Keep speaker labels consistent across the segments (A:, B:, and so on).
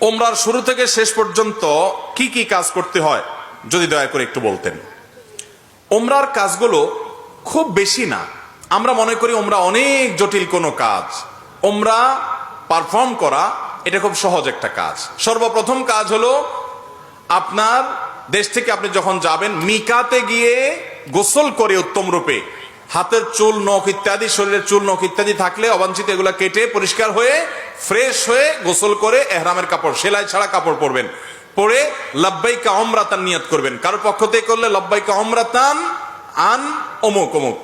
A: ওমরার শুরু থেকে শেষ পর্যন্ত কি কি কাজ করতে হয় যদি দয়া করে একটু বলতেন। ওমরার কাজগুলো খুব বেশি না, আমরা মনে করি ওমরা অনেক জটিল কোনো কাজ। ওমরা পারফর্ম করা এটা খুব সহজ একটা কাজ। সর্বপ্রথম কাজ হলো আপনার দেশ থেকে আপনি যখন যাবেন মিকাতে গিয়ে গোসল করে উত্তম রূপে হাতের চুল নখ ইত্যাদি, শরীরের চুল নখ ইত্যাদি থাকলে অবাঞ্ছিত এগুলা কেটে পরিষ্কার হয়ে ফ্রেশ হয়ে গোসল করে এহরামের কাপড়, সেলাই ছাড়া কাপড় পরবেন, পরে লাব্বাইকা উমরাতান নিয়ত করবেন। কারো পক্ষ থেকে করলে লাব্বাইকা উমরাতান আন অমুক অমুক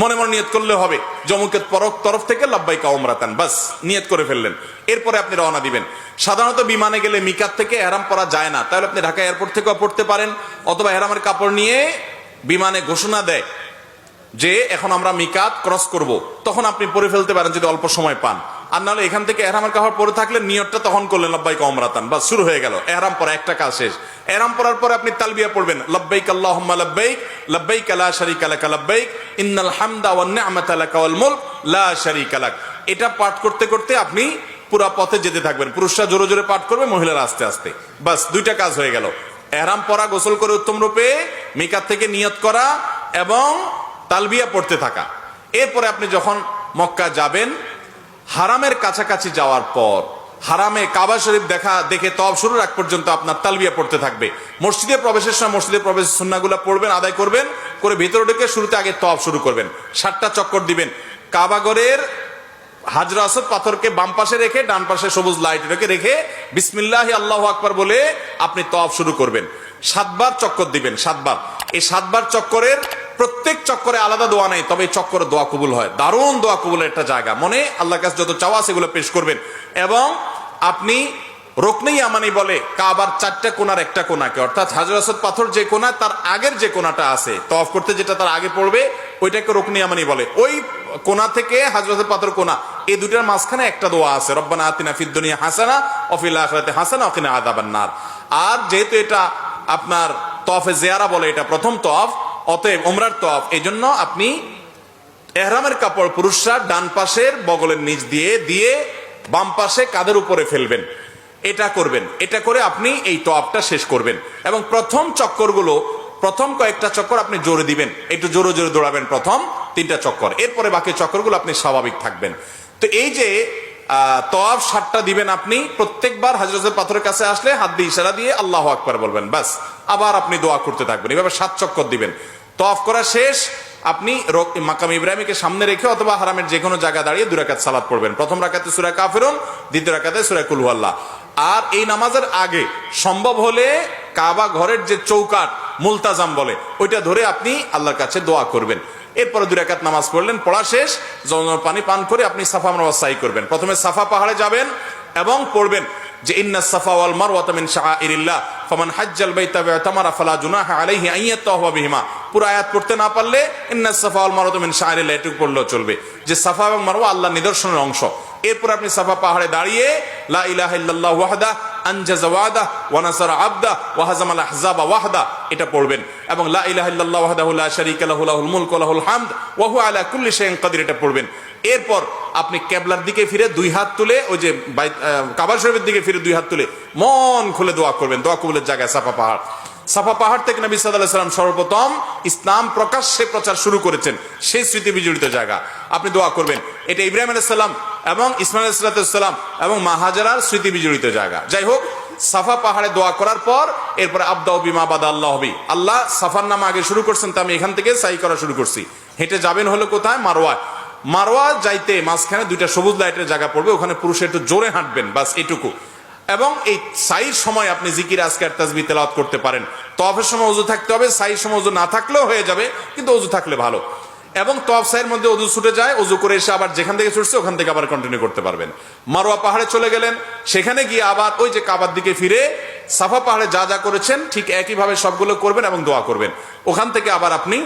A: মনে মনে নিয়ত করলে হবে, জমুকের তরফ থেকে লাব্বাইকা উমরাতান, বাস নিয়ত করে ফেললেন। এরপরে আপনি রওনা দিবেন। সাধারণত বিমানে গেলে মিকাত থেকে এহরাম পরা যায় না, তাহলে আপনি ঢাকা এয়ারপোর্ট থেকেও পড়তে পারেন, অথবা এহরামের কাপড় নিয়ে বিমানে ঘোষণা দেয় যে এখন আমরা মিকাত ক্রস করব, তখন আপনি পরে ফেলতে পারেন যদি অল্প সময় পান। আর নাহলে এখান থেকে এহরামের কাপড় পরে থাকলে নিয়তটা তখন করলেন লাব্বাইকা উমরাতান, বাস শুরু হয়ে গেল এহরাম পরা, একটা কাজ শেষ। এহরাম পরার পরে আপনি তালবিয়া পড়বেন, লাব্বাইক আল্লাহুম্মা লাব্বাইক লাব্বাইক লা শারীকা লাক লাব্বাইক ইন্নাল হামদা ওয়ান নি'মাতা লাকা ওয়াল মুলক লা শারীকা লাক। এটা পাঠ করতে করতে আপনি পুরো পথে যেতে থাকবেন। পুরুষরা জোরে জোরে পাঠ করবে, মহিলারা আস্তে আস্তে, বাস দুইটা কাজ হয়ে গেল। এহরাম পরা, গোসল করে উত্তম রূপে মিকাত থেকে নিয়ত করা এবং তালবিয়া পড়তে থাকা। এরপরে আপনি যখন মক্কা যাবেন, হারামের কাছাকাছি যাওয়ার পর হারামে কাবা শরীফ দেখে তওয়াফ শুরুর আগ পর্যন্ত আপনার তালবিয়া পড়তে থাকবে। মসজিদে প্রবেশের সময় মসজিদে প্রবেশের সুন্নাহগুলো পড়বেন, আদায় করবেন, করে ভিতরে ঢুকে শুরুতে আগে তওয়াফ শুরু করবেন। 7টা চক্কর দিবেন। কাবাগরের হাজরা আসওয়াদ পাথরকে বাম পাশে রেখে ডান পাশে সবুজ লাইট রেখে বিসমিল্লাহি আল্লাহু আকবার বলে আপনি তওয়াফ শুরু করবেন। 7বার চক্কর দিবেন, 7বার। এই 7বার চক্করের প্রত্যেক চক্করে আলাদা দোয়া নেই, তবে এই চক্করে দোয়া কবুল হয়। দারুণ দোয়া কবুলের একটা জায়গা। মনে আল্লাহর কাছে যত চাওয়া সেগুলো পেশ করবেন। এবং আপনি রুকনে ইয়ামানি বলে কাবার 4টা কোণার একটা কোণাকে, অর্থাৎ হাজর আসওয়াদ পাথর যে কোণা তার আগের যে কোণাটা আছে তওয়াফ করতে যেটা তার আগে পড়বে ওইটাকে রুকনে ইয়ামানি বলে। ওই কোণা থেকে হাজর আসওয়াদ পাথর কোণা, এই দুটার মাঝখানে একটা দোয়া আছে, রব্বানা আতিনা ফিদ দুনিয়া হাসানা ওয়া ফিল আখিরাতি হাসানা ওয়া কিনা আযাবান নার। আর যেহেতু এটা আপনার তওয়াফে জিয়ারা বলে, এটা প্রথম তওয়াফ, অতএব ওমরার তওয়াফ, এই জন্য আপনি এহরামের কাপড় পুরুষরা ডান পাশের বগলের নিচ দিয়ে বাম পাশে কাঁধের উপরে ফেলবেন। এটা করবেন। এটা করে আপনি এই তওয়াফটা শেষ করবেন। এবং প্রথম কয়েকটা চক্কর আপনি জোরে দিবেন, একটু জোরে জোরে দৌড়াবেন প্রথম 3টা চক্কর। এরপরে বাকি চক্করগুলো আপনি স্বাভাবিক থাকবেন। তো এই যে তওয়াফ 7টা দিবেন আপনি, প্রত্যেকবার হাজর আসওয়াদ পাথরের কাছে আসলে হাত দিয়ে ইশারা দিয়ে আল্লাহু আকবার বলবেন, বাস। আবার আপনি দোয়া করতে থাকবেন, এভাবে 7 চক্কর দিবেন। তওয়াফ করা শেষ, আপনি মাকাম ইব্রাহিমকে সামনে রেখে অথবা হারামের যে কোনো জায়গা দাঁড়িয়ে 2 রাকাত সালাত পড়বেন। প্রথম রাকাতে সূরা কাফিরুন, দ্বিতীয় রাকাতে সূরা কুল হুয়াল্লাহ। আর এই নামাজের আগে সম্ভব হলে কাবা ঘরের যে চৌকাট মুলতাজাম বলে ওইটা ধরে আপনি আল্লাহর কাছে দোয়া করবেন। এরপরে 2 রাকাত নামাজ পড়লেন, পড়া শেষ, জমজমের পানি পান করে আপনি সাফা মারওয়া সাই করবেন। প্রথমে সাফা পাহাড়ে যাবেন এবং পড়বেন যে ইন্নাস সাফা ওয়াল মারওয়াতা মিন শাআইরিল্লাহ ফামান হাজ্জাল বাইতা ওয়া তামারা ফালা জুনাহা আলাইহি আন ইয়াতাওয়াফা বিহিমা। পুরো আয়াত পড়তে না পারলে ইন্নাস সাফা ওয়াল মারওয়াতা মিন শাআইরিল্লাহ এটুকু পড়লেও চলবে, যে সাফা এবং মারওয়া আল্লাহর নিদর্শনের অংশ। এরপর আপনি সাফা পাহাড়ে দাঁড়িয়ে লা ইলাহা ইল্লাল্লাহু ওয়াহদা আনজাযা ওয়াদা ওয়া নাসারা আবদা ওয়া হাযামাল আহজাবা ওয়াহদা এটা পড়বেন। এবং লা ইলাহা ইল্লাল্লাহু ওয়াহদাহু লা শারীকা লাহু লাহুল মুলকু ওয়া লাহুল হামদ ওয়া হুয়া আলা কুল্লি শাইইন কাদির এটা পড়বেন। এরপর আপনি কিবলার দিকে ফিরে 2 হাত তুলে, ওই যে কাবা শরীফের দিকে ফিরে 2 হাত তুলে মন খুলে দোয়া করবেন। দোয়া কবুলের জায়গায় সাফা পাহাড় থেকে নবী সাল্লাল্লাহু আলাইহি ওয়াসাল্লাম সর্বপ্রথম ইসলাম প্রকাশ্যে প্রচার শুরু করেছেন, সেই স্মৃতি বিজড়িত জায়গা আপনি দোয়া করবেন। এটা ইব্রাহিম আলাইহিস সালাম এবং ইসমাঈল আলাইহিস সালাম এবং মা হাজারার স্মৃতি বিজড়িত জায়গা। যাই হোক, সাফা পাহাড়ে দোয়া করার পর এরপরে আবদাউ বিমা বাদা আল্লাহু বি, আল্লাহ সাফার নাম আগে শুরু করছেন, তো আমি এখান থেকে সাই করা শুরু করছি। হেঁটে যাবেন হলো কোথায়? মারওয়া যাইতে মাঝখানে 2টা সবুজ লাইটের জায়গা পড়বে, ওখানে পুরুষে একটু জোরে হাঁটবেন, বাস এটুকু। এবং এই সাইর সময় আপনি জিকির আজকার তাসবিহ তেলাওয়াত করতে পারেন। তওয়াফের সময় ওযু থাকতে হবে, সাইর সময় ওযু না থাকলেও হয়ে যাবে, কিন্তু ওযু থাকলে ভালো। এবং তওয়াফ সাইয়ের মধ্যে ওযু ছুটে যায়, ওযু করে এসে আবার যেখান থেকে ছুটছে ওখান থেকে আবার কন্টিনিউ করতে পারবেন। মারওয়া পাহাড়ে চলে গেলেন, সেখানে গিয়ে আবার ওই যে কাবার দিকে ফিরে সাফা পাহাড়ে যা যা করেছেন ঠিক একইভাবে সবগুলো করবেন এবং দোয়া করবেন। ওখান থেকে আবার আপনি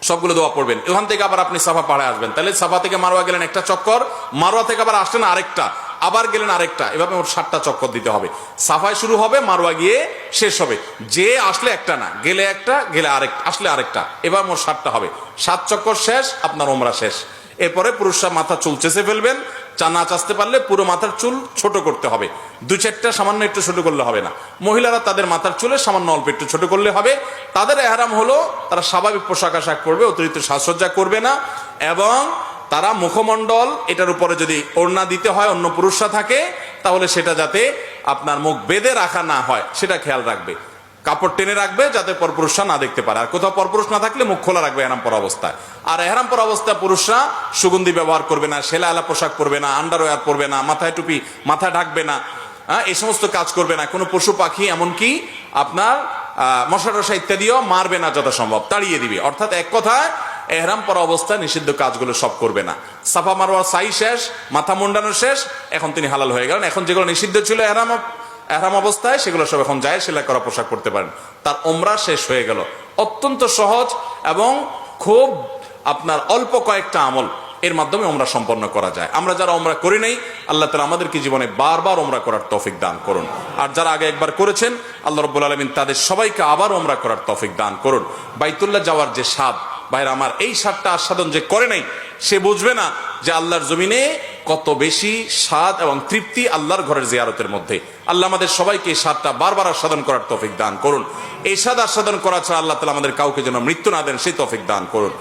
A: সবগুলো দোয়া পড়বেন। ওখান থেকে আবার আপনি সাফা পাহাড়ে আসবেন, তাহলে সাফা থেকে মারওয়া গেলেন একটা চক্কর, মারওয়া থেকে আবার আসলেন আরেকটা, আবার গেলেন আরেকটা, এভাবে মোট 7টা চক্কর দিতে হবে। সাফায় শুরু হবে, মারওয়া গিয়ে শেষ হবে। যে আসলে একটা না, গেলে একটা, গেলে আরেকটা, আসলে আরেকটা, এবার মোট 7টা হবে। 7 চক্কর শেষ, আপনার ওমরা শেষ। এরপরে পুরুষরা মাথা চুল চেঁচে ফেলবেন, নাচ আসতে পারলে পুরো মাথার চুল ছোট করতে হবে, 2-4টা সামান্য একটু ছোট করলে হবে না। মহিলারা তাদের মাথার চুলে সামান্য অল্প একটু ছোট করলে হবে। তাদের ইহরাম হলো তারা স্বাভাবিক পোশাক আশাক পরবে, অতিরিক্ত সাজসজ্জা করবে না, এবং তারা মুখমণ্ডল এটার উপরে যদি ওড়না দিতে হয় অন্য পুরুষরা থাকে তাহলে সেটা যাতে আপনার মুখ বেঁধে রাখা না হয় সেটা খেয়াল রাখবে, কাপড় টেনে রাখবে যাতে পরপুরুষরা না দেখতে পারে। আর কোথাও পরপুরুষ না থাকলে মুখ খোলা রাখবে এহরাম পরা অবস্থায়। আর এহরাম পরা অবস্থায় পুরুষরা সুগন্ধি ব্যবহার করবে না, সেলা আলা পোশাক পরবে না, আন্ডারওয়্যার পরবে না, মাথায় টুপি মাথা ঢাকবে না, এই সমস্ত কাজ করবে না। কোনো পশু পাখি এমনকি আপনার মশা টশা ইত্যাদিও মারবে না, যথাসম্ভব তাড়িয়ে দিবে। অর্থাৎ এক কথায় এহরাম পরা অবস্থায় নিষিদ্ধ কাজগুলো সব করবে না। সাফা মারওয়ার সাই শেষ, মাথা মুন্ডানো শেষ, এখন তিনি হালাল হয়ে গেলেন। এখন যেগুলো নিষিদ্ধ ছিল এহরাম অবস্থায় সেগুলো সব এখন যায় সেলাই করা পোশাক পরতে পারেন। তার ওমরা শেষ হয়ে গেল। অত্যন্ত সহজ এবং খুব আপনার অল্প কয়েকটা আমল এর মাধ্যমে ওমরা সম্পন্ন করা যায়। আমরা যারা ওমরা করি নাই, আল্লাহ তাআলা আমাদেরকে জীবনে বারবার ওমরা করার তৌফিক দান করুন। আর যারা আগে একবার করেছেন, আল্লাহ রাব্বুল আলামিন তাদের সবাইকে আবার ওমরা করার তৌফিক দান করুন। বাইতুল্লাহ যাওয়ার যে স্বাদ, ভাইরা আমার, এই স্বাদটা আস্বাদন যে করে নাই সে বুঝবে না যে আল্লাহর জমিনে কত বেশি স্বাদ এবং তৃপ্তি আল্লাহর ঘরের জিয়ারতের মধ্যে। আল্লাহ আমাদের সবাইকে এই স্বাদটা বারবার আস্বাদন করার তৌফিক দান করুন। এই স্বাদ আস্বাদন করা ছাড়া আল্লাহ তাআলা আমাদের কাউকে যেন মৃত্যু না দেন সেই তৌফিক দান করুন।